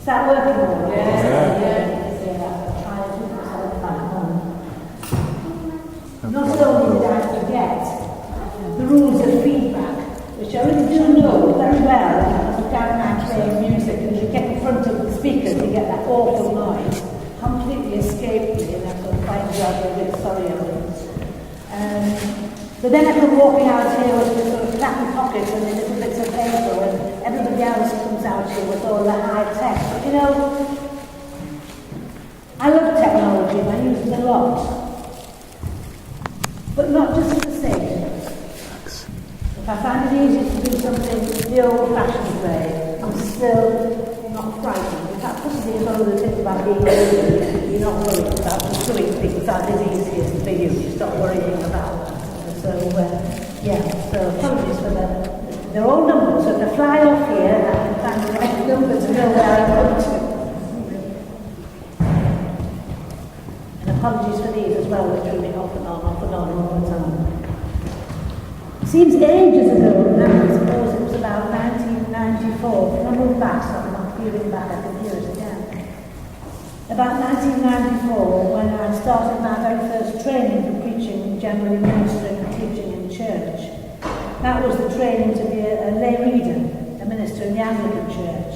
Is that working well? Yeah. Not only did I forget the rules of feedback, which I really do know very well, as a down and playing music, and you get in front of the speakers, you get that awful noise, completely escaped me, and I've got to find out a bit sorry of it. But then I come walking out here with this sort of crappy pockets and the little bits of paper, and everybody else comes out here with all the high tech. But you know, I love technology and I use it a lot. But not just for the sake of it. If I find it easy to do something the old-fashioned way, I'm still not frightened. In fact, possibly as well as it is about being lazy, you're not worried about just doing things that is easiest for you. You stop worrying about that. So, so apologies for that. They're all numbers, so if I fly off here, I can find the right number to know where I'm going to. And apologies for these as well, which will be off and on all the time. It seems ages ago now, I suppose it was about 1994. If I move back, so I'm not feeling back, I can hear it again. About 1994, when I started my very first training for preaching, generally ministering and teaching in church. That was the training to be a lay reader, a minister in the Anglican church.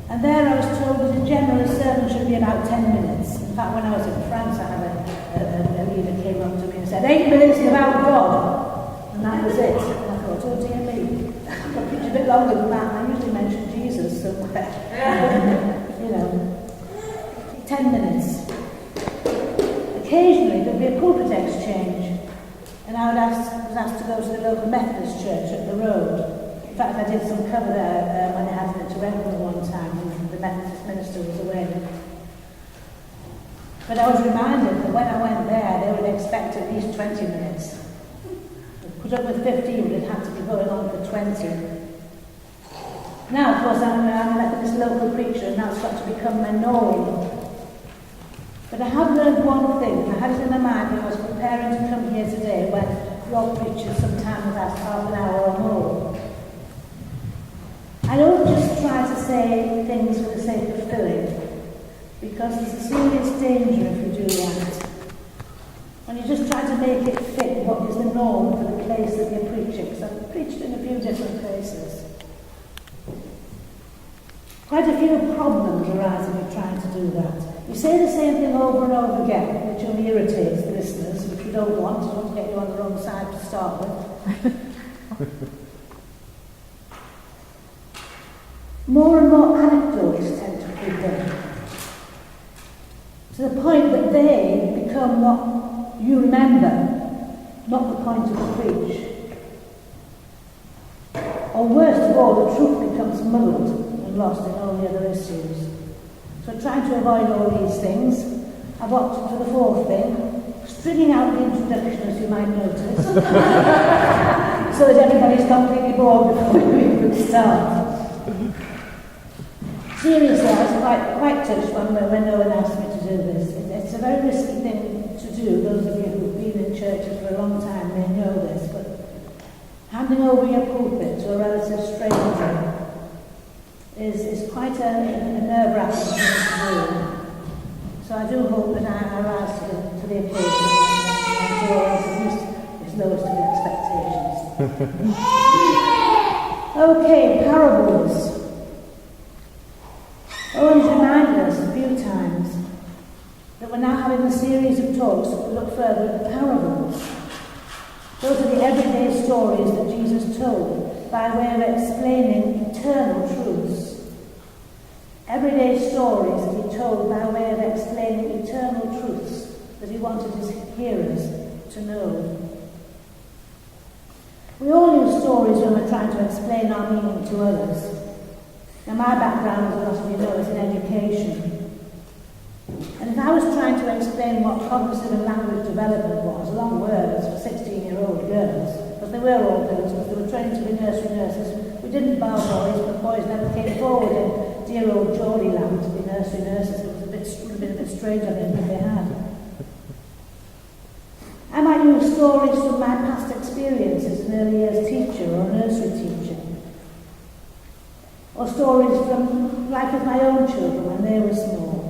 And there I was told that a general sermon should be about 10 minutes. In fact, when I was in France, I had a leader came up to me and said, 8 minutes about God. And that was it. And I thought, oh dear me, I've got to preach a bit longer than that. I usually mention Jesus somewhere. You know. 10 minutes. Occasionally there'd be a pulpit exchange, and I was asked to go to the local Methodist church up the road. In fact, I did some cover there when I had an intervention one time when the Methodist minister was away. But I was reminded that when I went there, they would expect at least 20 minutes. Put up with 15, but it had to be going on for 20. Now, of course, I'm a Methodist local preacher, and that's got to become my norm. But I have learned one thing. I had it in my mind when I was preparing to come here today, when your preachers sometimes last half an hour or more. I don't just try to say things for the sake of filling, because there's a serious danger if you do that. When you just try to make it fit what is the norm for the place that you're preaching. Because I've preached in a few different places. Quite a few problems arise when you're trying to do that. You say the same thing over and over again, which only irritates the listeners, which we don't want. We want to get you on the wrong side to start with. More and more anecdotes tend to creep in, to the point that they become what you remember, not the point of the preach. Or worst of all, the truth becomes muddled and lost in all the other issues. So trying to avoid all these things, I've opted for the fourth thing, stringing out the introduction, as you might notice, so that everybody's completely bored before we even start. Seriously, I was quite touched when no one asked me to do this. It's a very risky thing to do. Those of you who've been in churches for a long time may know this, but handing over your pulpit to a relative stranger is quite a nerve-wracking thing to do. So I do hope that I rise to the occasion and do at least as lowest of expectations. Okay, parables. Owen's reminded us a few times that we're now having a series of talks that look further at the parables. Those are the everyday stories that Jesus told by way of explaining eternal truths. Everyday stories that he told by way of explaining eternal truths that he wanted his hearers to know. We all use stories when we're trying to explain our meaning to others. Now, my background, as most of you know, is in education. And if I was trying to explain what cognitive and language development was, long words for 16-year-old girls, because they were all girls, because they were trained to be nursery nurses, we didn't bar boys, but boys never came forward in dear old Geordie land to be nursery nurses. It would have been a bit strange, I think, if they had. I might use stories from my past experiences as an early years teacher or a nursery teacher. Or stories from like with my own children when they were small.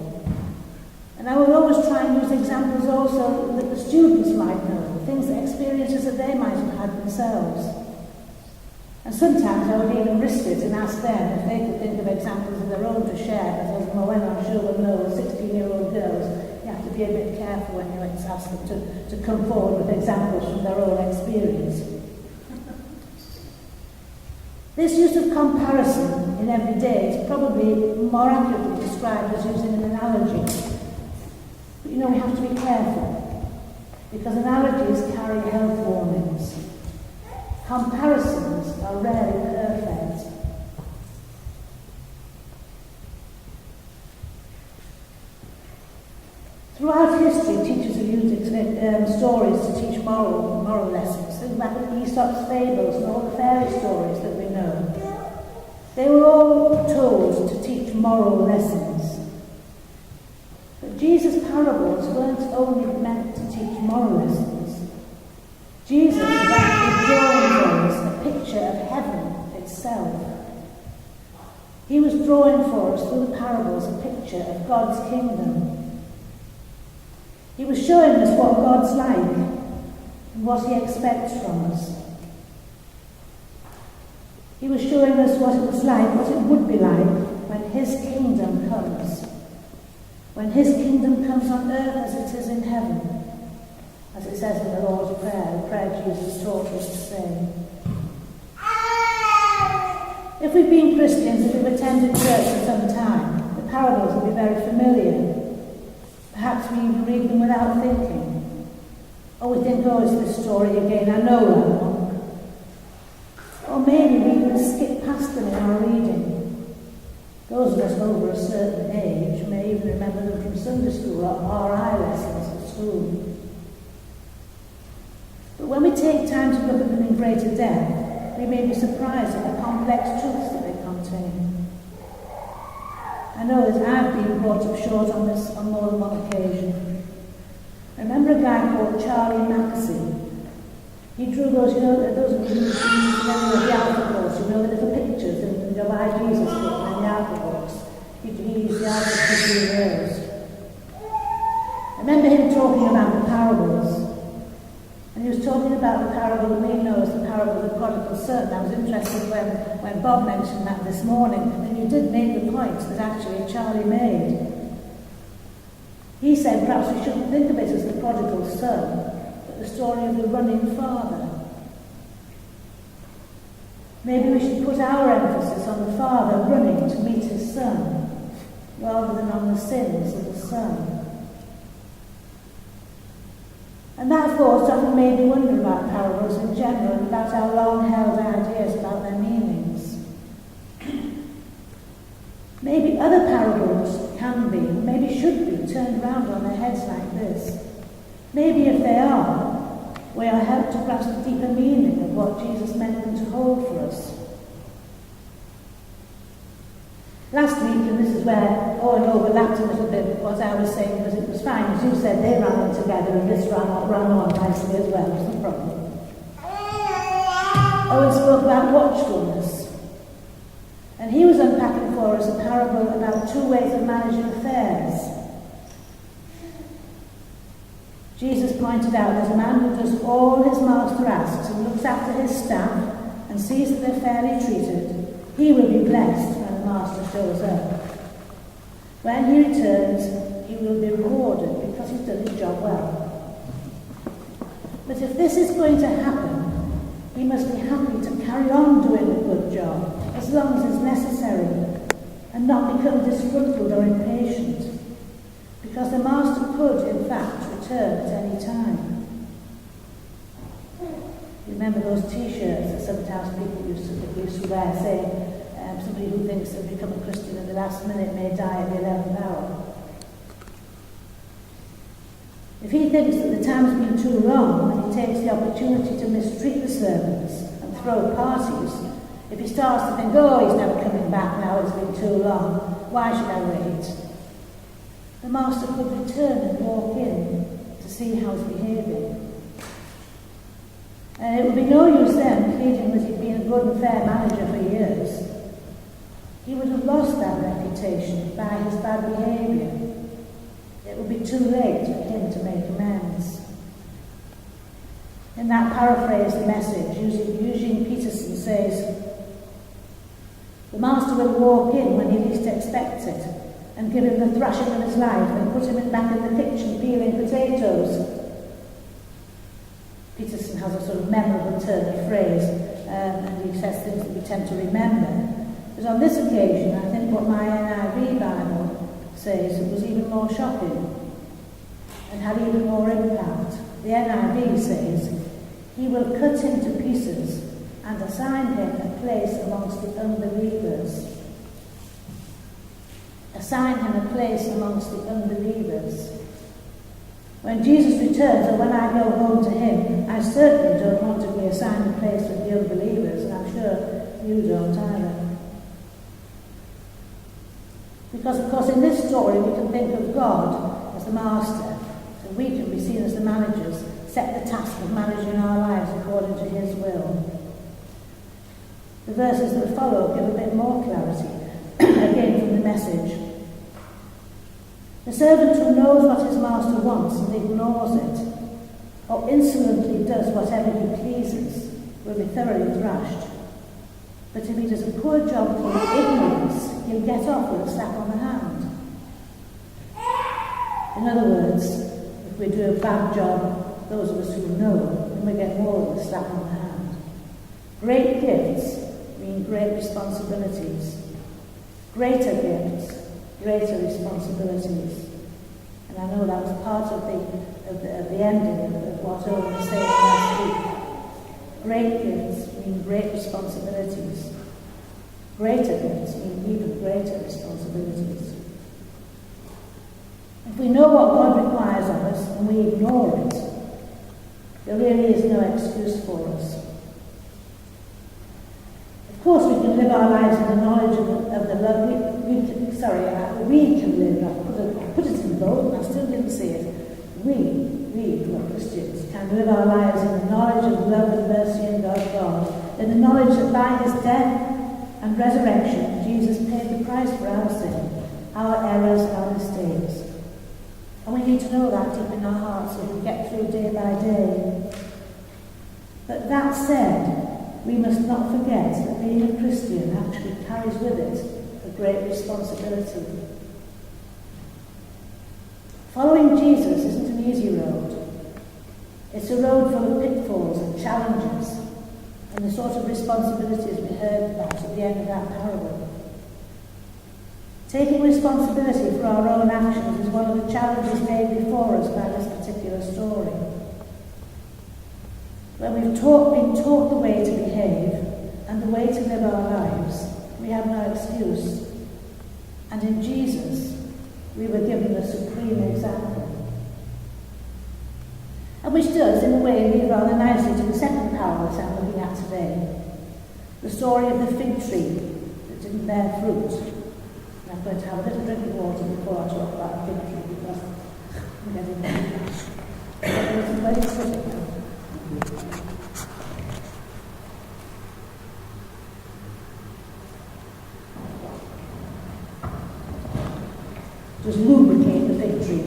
And I would always try and use examples also that the students might know, things, experiences that they might have had themselves. And sometimes I would even risk it and ask them if they could think of examples of their own to share, because well, when I'm sure we'll know 16-year-old girls, you have to be a bit careful when you ask them to come forward with examples from their own experience. This use of comparison in every day is probably more accurately described as using an analogy. But you know, we have to be careful, because analogies carry health warnings. Comparisons are rarely perfect. Throughout history, teachers have used stories to teach moral lessons. Think back at Aesop's fables and all the fairy stories that we know. They were all told to teach moral lessons. But Jesus' parables weren't only meant to teach moral lessons. Jesus was actually drawing for us a picture of heaven itself. He was drawing for us through the parables a picture of God's kingdom. He was showing us what God's like and what he expects from us. He was showing us what it was like, what it would be like when his kingdom comes. When his kingdom comes on earth as it is in heaven. As it says in the Lord's Prayer, the prayer Jesus taught us to say. If we've been Christians, if we've attended church for some time, the parables will be very familiar. Perhaps we even read them without thinking. Or we think, oh, it's this story again, I know that one. Or maybe we even skip past them in our reading. Those of us over a certain age may even remember them from Sunday school or RI lessons at school. But when we take time to look at them in greater depth, we may be surprised at the complex truths that they contain. I know that I've been brought up short on this on more than one occasion. I remember a guy called Charlie Mackesy. He drew those, those of you who remember the alphabets, the little pictures in the Why Jesus book and the alphabets. He used the alphabets to do those. I remember him talking about the parables. And he was talking about the parable that we know as the parable of the prodigal son. I was interested when Bob mentioned that this morning, and you did make the point that actually Charlie made. He said perhaps we shouldn't think of it as the prodigal son, but the story of the running father. Maybe we should put our emphasis on the father running to meet his son, rather than on the sins of the son. And that thought often made me wonder about parables in general and about our long-held ideas about their meanings. Maybe other parables can be, maybe should be, turned around on their heads like this. Maybe if they are, we are helped to grasp the deeper meaning of what Jesus meant them to hold for us. Last week, and this is where Owen overlapped a little bit with what I was saying, because it was fine, as you said, they ran on together and this ran on nicely as well, was no problem. Owen spoke about watchfulness, and he was unpacking for us a parable about two ways of managing affairs. Jesus pointed out that a man who does all his master asks and looks after his staff and sees that they're fairly treated, he will be blessed when the master shows up. When he returns, he will be rewarded because he's done his job well. But if this is going to happen, he must be happy to carry on doing a good job as long as it's necessary and not become disgruntled or impatient, because the master could, in fact, return at any time. You remember those T-shirts that sometimes people used to wear saying, somebody who thinks they've become a Christian at the last minute may die at the 11th hour. If he thinks that the time's been too long and he takes the opportunity to mistreat the servants and throw parties, if he starts to think, oh, he's never coming back now, it's been too long, why should I wait? The master could return and walk in to see how he's behaving. And it would be no use then pleading that he'd been a good and fair manager for years. he would have lost that reputation by his bad behaviour. It would be too late for him to make amends. In that paraphrased message, Eugene Peterson says, "The master will walk in when he least expects it and give him the thrashing of his life and put him back in the kitchen peeling potatoes." Peterson has a sort of memorable turn of phrase, and he says things that we tend to remember. But on this occasion, I think what my NIV Bible says was even more shocking and had even more impact. The NIV says, "He will cut him to pieces and assign him a place amongst the unbelievers." Assign him a place amongst the unbelievers. When Jesus returns, or when I go home to him, I certainly don't want to be assigned a place with the unbelievers, and I'm sure you don't either. Because, of course, in this story we can think of God as the master, and we can be seen as the managers, set the task of managing our lives according to his will. The verses that follow give a bit more clarity, again from the Message. "The servant who knows what his master wants and ignores it, or insolently does whatever he pleases, will be thoroughly thrashed. But if he does a poor job through ignorance, he'll get off with a slap on the hand." In other words, if we do a bad job, those of us who know, then we get more than a slap on the hand. Great gifts mean great responsibilities. Greater gifts, greater responsibilities. And I know that was part of the ending of what Owen was saying last week. Great gifts mean great responsibilities. Greater gifts mean even greater responsibilities. If we know what God requires of us and we ignore it, there really is no excuse for us. Of course, we can live our lives in the knowledge of the love. We can live. I put it in bold, and I still didn't see it. We who are Christians, can live our lives in the knowledge of love and mercy and of God, in the knowledge that by his death and resurrection, Jesus paid the price for our sin, our errors, our mistakes. And we need to know that deep in our hearts so we get through day by day. But that said, we must not forget that being a Christian actually carries with it a great responsibility. Following Jesus isn't an easy road. It's a road full of pitfalls and challenges and the sort of responsibilities we heard about at the end of that parable. Taking responsibility for our own actions is one of the challenges laid before us by this particular story. When we've been taught the way to behave and the way to live our lives, we have no excuse. And in Jesus, we were given a supreme example. And which does, in a way, lead rather nicely to the second parable that I'm looking at today. The story of the fig tree that didn't bear fruit. And I'm going to have a little drink of water before I talk about the fig tree, because I'm getting very specific now. Just lubricate the fig tree.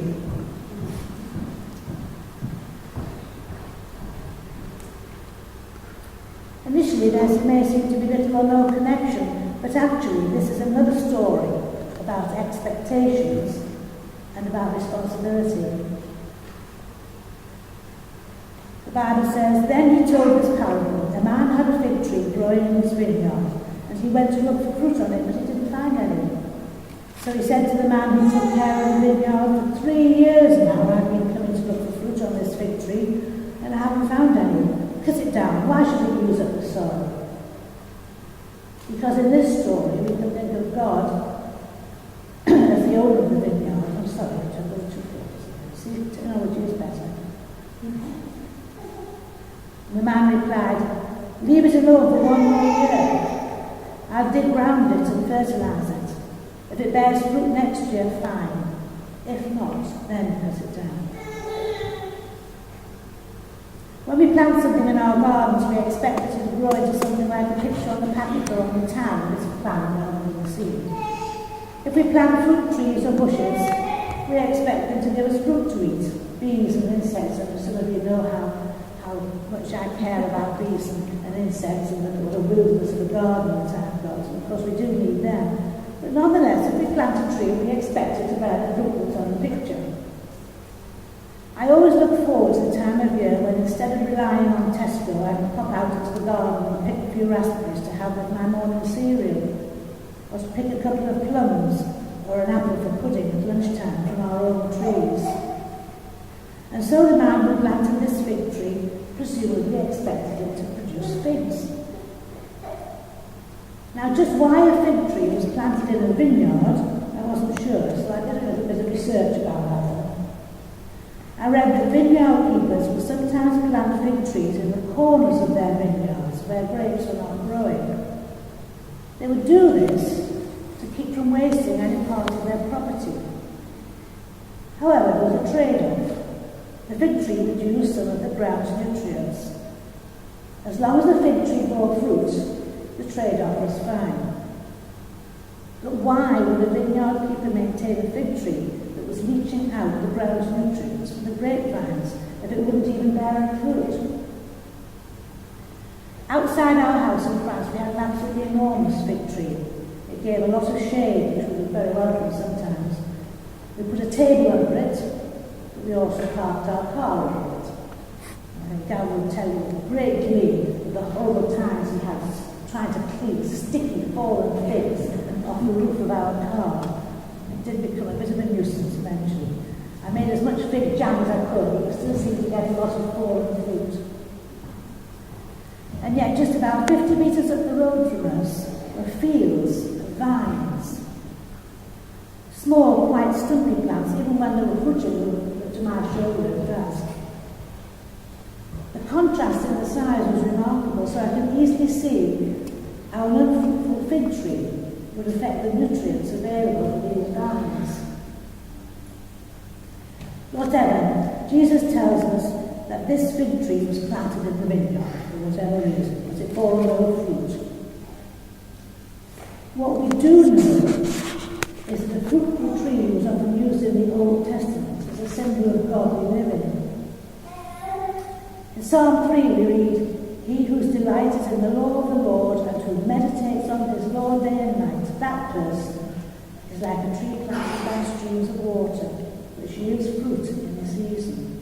Initially, there may seem to be little or no connection, but actually, this is another story about expectations and about responsibility. The Bible says, "Then he told this parable. A man had a fig tree growing in his vineyard, and he went to look for fruit on it, but he didn't find any. So he said to the man who took care of the vineyard, 'For 3 years now I've been coming to look for fruit on this fig tree, and I haven't found any. Cut it down. Why should we use up the soil?'" Because in this story we can think of God as the owner of the vineyard. I'm sorry, I'm going too close. See, technology is better. And the man replied, "Leave it alone for 1 more year. I'll dig round it and fertilise it. If it bears fruit next year, fine. If not, then cut it down." When we plant something in our gardens, we expect it to grow into something like a picture on the packet or on the town. It's a plan rather than seed. If we plant fruit trees or bushes, we expect them to give us fruit to eat. Bees and insects, and some of you know how much I care about bees and insects and the wilderness of the garden that I've got. And of course we do need them. But nonetheless, if we plant a tree, we expect it to bear the fruit that's on the picture. I always look forward to the time of year when instead of relying on Tesco, I can pop out into the garden and pick a few raspberries to have with my morning cereal, or to pick a couple of plums or an apple for pudding at lunchtime from our own trees. And so the man who planted this fig tree presumably expected it to produce figs. Now, just why a fig tree was planted in a vineyard, I wasn't sure, so I did a little bit of research about that. I read that vineyard keepers will sometimes plant fig trees in the corners of their vineyards where grapes are not growing. They would do this to keep from wasting any part of their property. However, there was a trade-off. The fig tree would use some of the ground's nutrients. As long as the fig tree bore fruit, the trade-off was fine. But why would a vineyard keeper maintain a fig tree that was leaching out the ground's nutrients from the grapevines if it wouldn't even bear any fruit? Outside our house in France, we had an absolutely enormous fig tree. It gave a lot of shade, which was very welcome sometimes. We put a table under it, but we also parked our car under it. I think Gary will tell you with great glee of the horrible times he had trying to clean sticky fallen figs off the roof of our car. It did become a bit of a nuisance eventually. I made as much fig jam as I could, but we still seemed to get a lot of fallen fruit. And yet just about 50 metres up the road from us were fields of vines. Small, quite stumpy plants, even when they were fruiting, were to my shoulder at dusk. The contrast in the size was remarkable, so I can easily see how an unfruitful fig tree would affect the nutrients available for these vines. Whatever, Jesus tells us that this fig tree was planted in the vineyard for whatever reason, but it bore no fruit. What we do know is that the fruitful tree was often used in the Old Testament as a symbol of godly living. In Psalm 3 we read, "He whose delight is in the law of the Lord and who meditates on his law day and night, that person is like a tree planted by streams of water, which yields fruit in the season."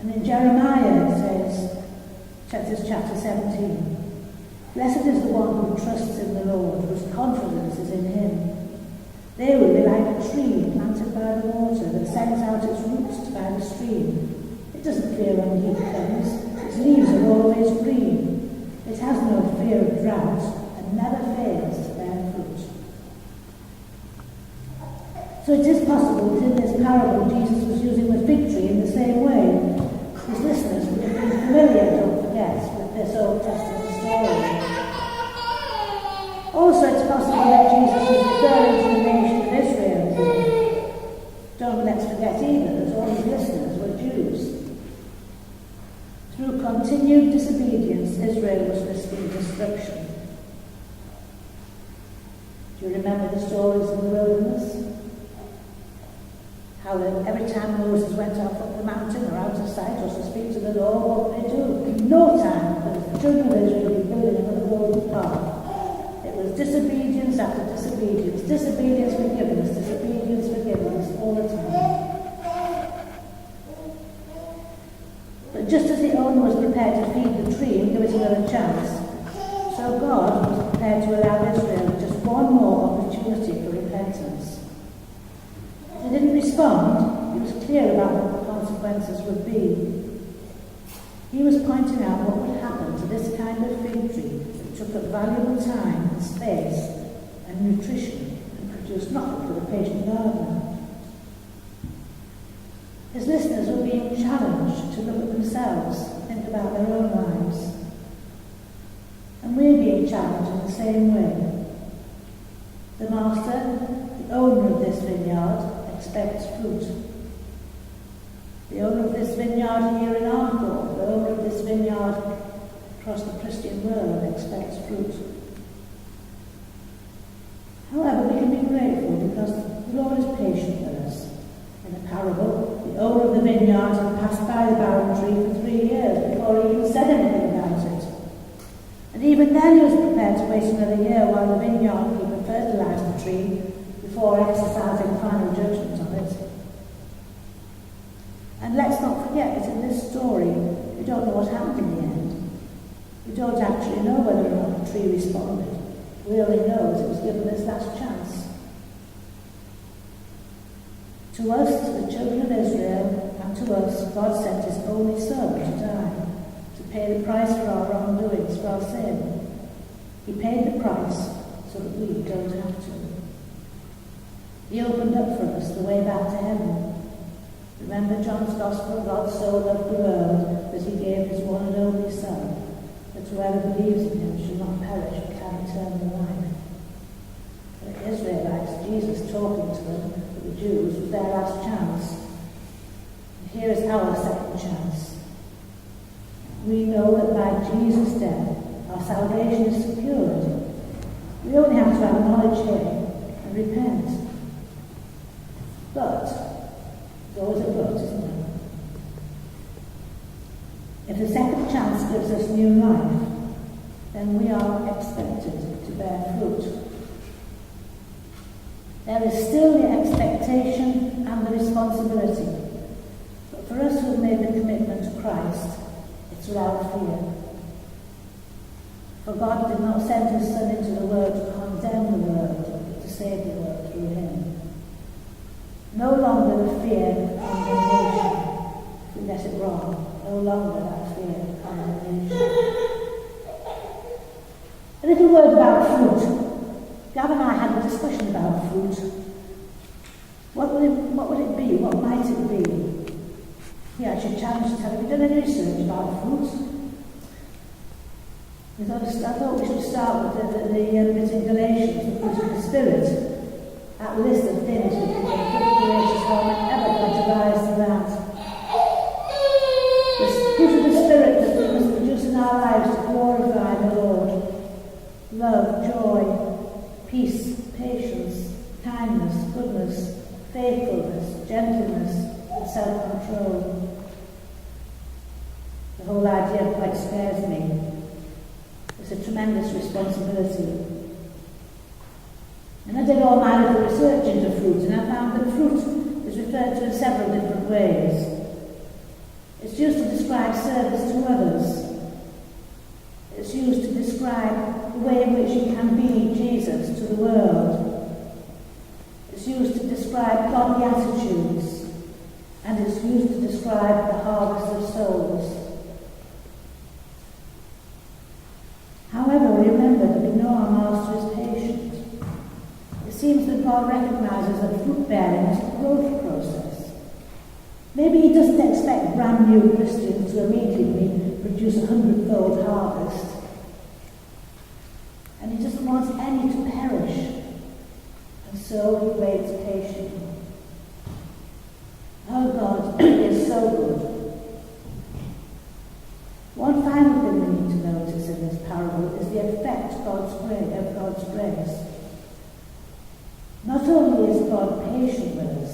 And in Jeremiah it says, chapter 17, "Blessed is the one who trusts in the Lord, whose confidence is in him. They will be like a tree planted by the water that sends out its roots by the stream. It doesn't fear when heat comes. Its leaves are always green. It has no fear of drought and never fails to bear fruit." So it is possible that in this parable Jesus was using the fig tree in the same way. His listeners would have been familiar, don't forget, with this Old Testament story. Also, it's possible that Jesus was referring to the nation of Israel here. Don't let's forget either that all his listeners were Jews. Through continued disobedience, Israel was risking destruction. Do you remember the stories in the wilderness? How that every time Moses went up the mountain or out of sight or to speak to the Lord, what would they do? In no time could the children of Israel be building another golden calf. It was disobedience after disobedience, disobedience, forgiveness, all the time. But just as the owner was prepared to feed the tree and give it another chance, so God was prepared to allow Israel just one more opportunity for repentance. If they didn't respond, he was clear about what the consequences would be. He was pointing out what would happen to this kind of fig tree that took up valuable time and space and nutrition and produced nothing for the patient gardener. His listeners were being challenged to look at themselves, think about their own lives. And we're being challenged in the same way. The master, the owner of this vineyard, expects fruit. The owner of this vineyard here in Armthorpe, the owner of this vineyard across the Christian world, expects fruit. vineyard and passed by the barren tree for 3 years before he even said anything about it. And even then he was prepared to wait another year while the vineyard keeper fertilised the tree before exercising final judgment on it. And let's not forget that in this story, we don't know what happened in the end. We don't actually know whether or not the tree responded. We only know that it was given its last chance. To us, to the children of Israel, and to us, God sent his only Son to die, to pay the price for our wrongdoings, for our sin. He paid the price so that we don't have to. He opened up for us the way back to heaven. Remember John's Gospel, God so loved the world that he gave his one and only Son, that whoever believes in him shall not perish but have eternal life. For the Israelites, Jesus talking to them, for the Jews, was their last chance. And here is our second chance. We know that by Jesus' death, our salvation is secured. We only have to acknowledge him and repent. But, there's always a but, isn't there? If the second chance gives us new life, then we are expected to bear fruit. There is still the expectation and the responsibility. But for us who have made the commitment to Christ, it's without fear. For God did not send his Son into the world to condemn the world, but to save the world through him. No longer the fear of condemnation, if we get it wrong. No longer that fear of condemnation. A little word about fruit. Gav and I had a discussion about fruit. What would it be? What might it be? He actually challenged us, have you done any research about fruit? I thought we should start with the bit in Galatians, the fruit of the Spirit. That list of things we can get good gracious how ever categorise to that. The fruit of the Spirit that we must produce in our lives to glorify the Lord. Love, joy, peace, patience, kindness, goodness, faithfulness, gentleness, and self-control. The whole idea quite scares me. It's a tremendous responsibility. And I did all my little research into fruit, and I found that fruit is referred to in several different ways. It's used to describe service to others. It's used to describe the way in which you can be Jesus to the world. It's used to describe godly attitudes, and it's used to describe the harvest of souls. However, remember that we know our Master is patient. It seems that God recognises that fruit bearing is a growth process. Maybe he doesn't expect brand new Christians to immediately produce 100-fold harvest. And he doesn't want any to perish. And so he waits patiently. Oh, God is so good. One final thing we need to notice in this parable is the effect of God's grace. Not only is God patient with us,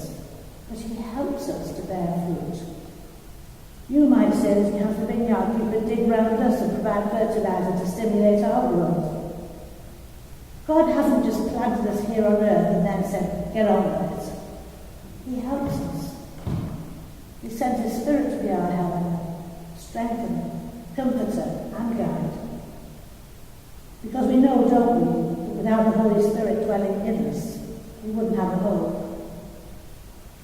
but he helps us to bear fruit. You might say that he has the vineyard keeper dig round us and provide fertilizer to stimulate our growth. God hasn't just planted us here on earth and then said, get on with it. He helps us. He sent his Spirit to be our helper, strengthener, comforter, and guide. Because we know, don't we, that without the Holy Spirit dwelling in us, we wouldn't have a hope.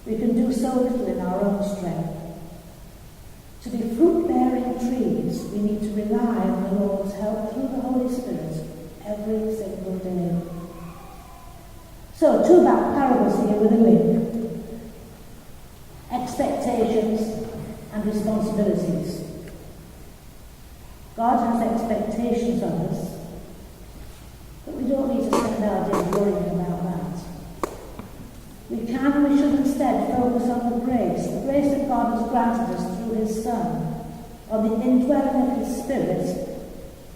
We can do so little in our own strength. To be fruit-bearing trees, we need to rely on the Lord's help through the Holy Spirit every single day. So, two back parables here with a link. Expectations and responsibilities. God has expectations of us, but we don't need to spend our days worrying about that. We can and we should instead focus on the grace that God has granted us through his Son, on the indwelling of his Spirit,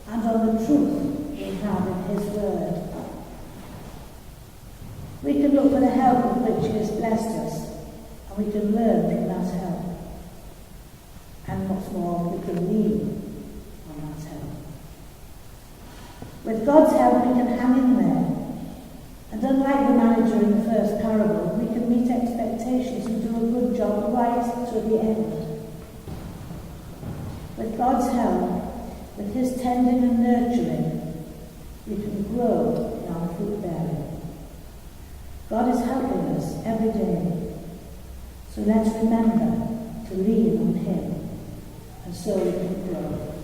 and on the truth we have in his Word. We can look for the help with which he has blessed us, and we can learn from that help. can lean on that help. With God's help, we can hang in there. And unlike the manager in the first parable, we can meet expectations and do a good job right to the end. With God's help, with his tending and nurturing, we can grow in our fruit bearing. God is helping us every day. So let's remember to lean on him, and so we can grow.